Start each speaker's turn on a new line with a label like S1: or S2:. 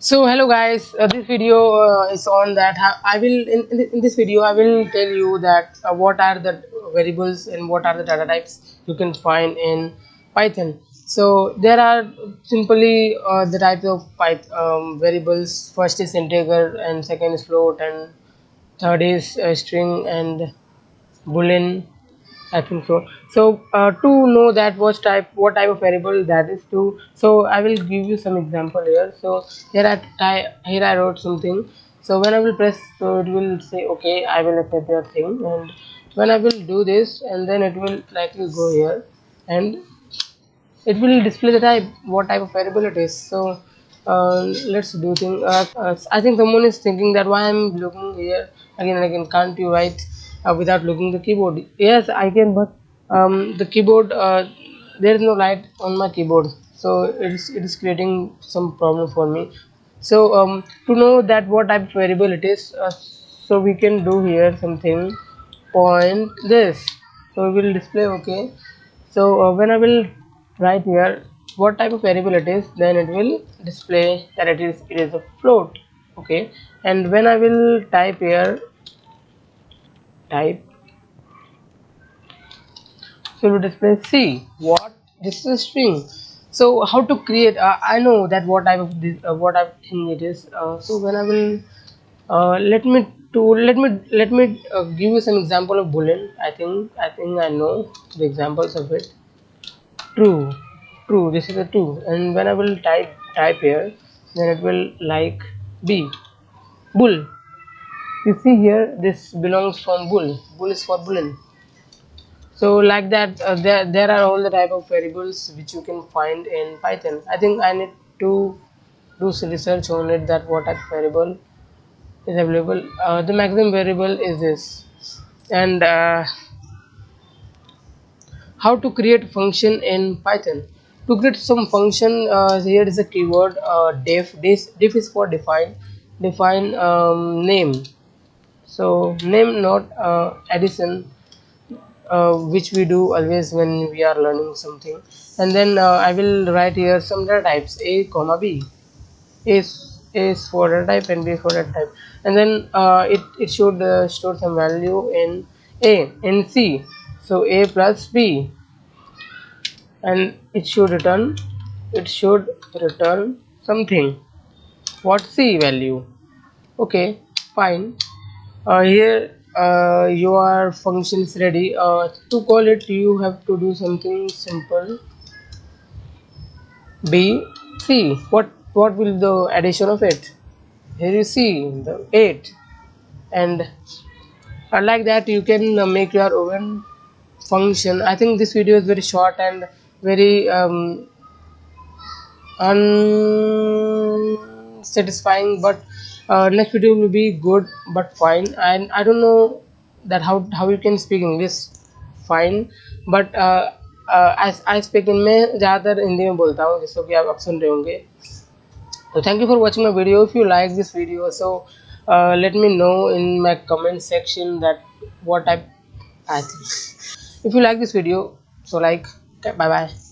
S1: So hello guys, this video is on that I will in this video I will tell you that what are the variables and what are the data types you can find in Python. So there are simply the types of variables. First is integer and second is float and third is string and boolean, I think so. So to know that what type of variable that is to, so I will give you some example here. So here I wrote something. So when I will press, so it will say okay, I will accept your thing, and when I will do this, and then it will likely go here, and it will display the type, what type of variable it is. So let's do thing. I think someone is thinking that why I'm looking here again and again. Can't you write without looking the keyboard? Yes, I can, but the keyboard, there is no light on my keyboard, so it is creating some problem for me. So to know that what type of variable it is, so we can do here something point this, so we will display okay. So when I will write here what type of variable it is, then it will display that it is a float. Okay, and when I will type here type, so it will display C, what, this is a string. So how to create, I know that what type of this, what type of thing it is. So when I will let me give you some example of boolean. I think I know the examples of it. True, this is a true, and when I will type here, then it will like b, bull. You see here, this belongs from bull is for boolean. So like that, there are all the type of variables which you can find in Python. I think I need to do some research on it, that what type of variable is available. The maximum variable is this, and how to create function in Python. To create some function, here is a keyword def. Def is for define name. So name, not addition, which we do always when we are learning something. And then I will write here some data types, a comma b. A is for data type and b is for data type, and then it should store some value in a in c. So a plus b, and it should return something, what c value. Okay, fine. Here your function is ready. To call it, you have to do something simple. B C, what will the addition of it? Here you see the 8, and like that you can make your own function. I think this video is very short and very unsatisfying, but next video will be good but fine. And I don't know that how you can speak English fine, but as I speak in, मैं ज़्यादातर हिंदी में बोलता हूँ, जिसको कि आप सुन रहे होंगे. So thank you for watching my video. If you like this video, so let me know in my comment section that what type I think. If you like this video, so like, okay, bye bye.